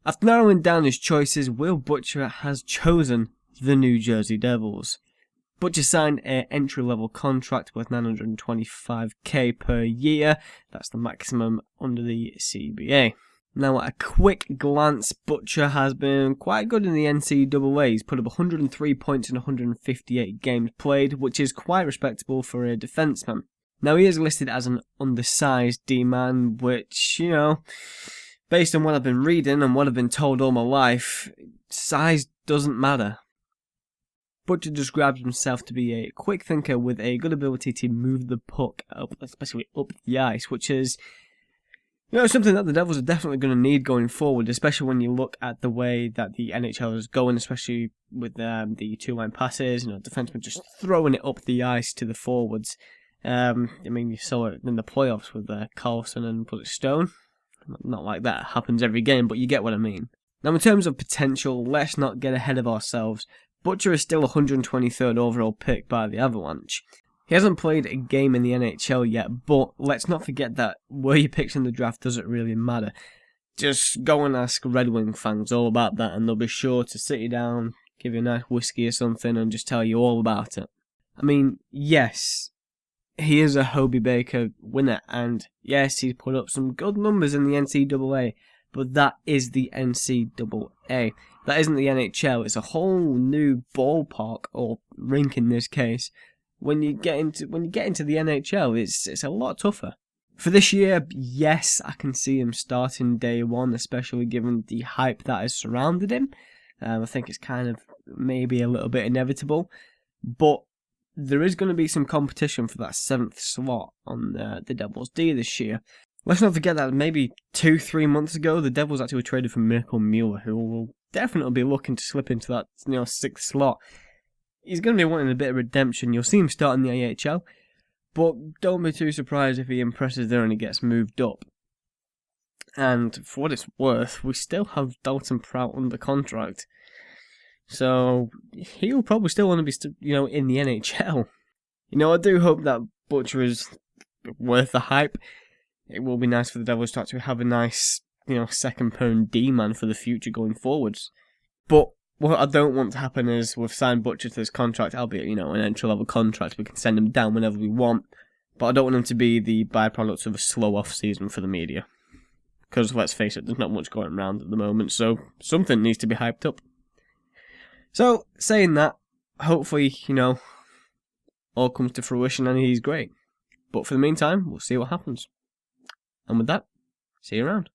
After narrowing down his choices, Will Butcher has chosen the New Jersey Devils. Butcher signed an entry-level contract worth $925k per year. That's the maximum under the CBA. Now, at a quick glance, Butcher has been quite good in the NCAA. He's put up 103 points in 158 games played, which is quite respectable for a defenseman. Now, he is listed as an undersized D-man, which, based on what I've been reading and what I've been told all my life, size doesn't matter. Butcher describes himself to be a quick thinker with a good ability to move the puck up, especially up the ice, which is something that the Devils are definitely going to need going forward, especially when you look at the way that the NHL is going, especially with the two-line passes, defensemen just throwing it up the ice to the forwards. You saw it in the playoffs with Carlson and Stone. Not like that happens every game, but you get what I mean. Now, in terms of potential, let's not get ahead of ourselves. Butcher is still 123rd overall pick by the Avalanche. He hasn't played a game in the NHL yet, but let's not forget that where you picked in the draft doesn't really matter. Just go and ask Red Wing fans all about that, and they'll be sure to sit you down, give you a nice whiskey or something, and just tell you all about it. Yes, he is a Hobey Baker winner, and yes, he's put up some good numbers in the NCAA, but that is the NCAA. That isn't the NHL. It's a whole new ballpark, or rink in this case. When you get into the NHL, it's a lot tougher. For this year, yes, I can see him starting day one, especially given the hype that has surrounded him. I think it's kind of maybe a little bit inevitable, but there is going to be some competition for that 7th slot on the Devils D this year. Let's not forget that maybe 2-3 months ago, the Devils actually traded for Mirko Mueller, who will definitely be looking to slip into that 6th slot. He's going to be wanting a bit of redemption. You'll see him start in the AHL, but don't be too surprised if he impresses there and he gets moved up. And for what it's worth, we still have Dalton Prout under contract, so he'll probably still want to be, in the NHL. I do hope that Butcher is worth the hype. It will be nice for the Devils to actually have a nice, second pair D-man for the future going forwards. But what I don't want to happen is we've signed Butcher to this contract, albeit, an entry-level contract. We can send him down whenever we want. But I don't want him to be the byproduct of a slow off-season for the media. Because, let's face it, there's not much going around at the moment, so something needs to be hyped up. So, saying that, hopefully, all comes to fruition and he's great. But for the meantime, we'll see what happens. And with that, see you around.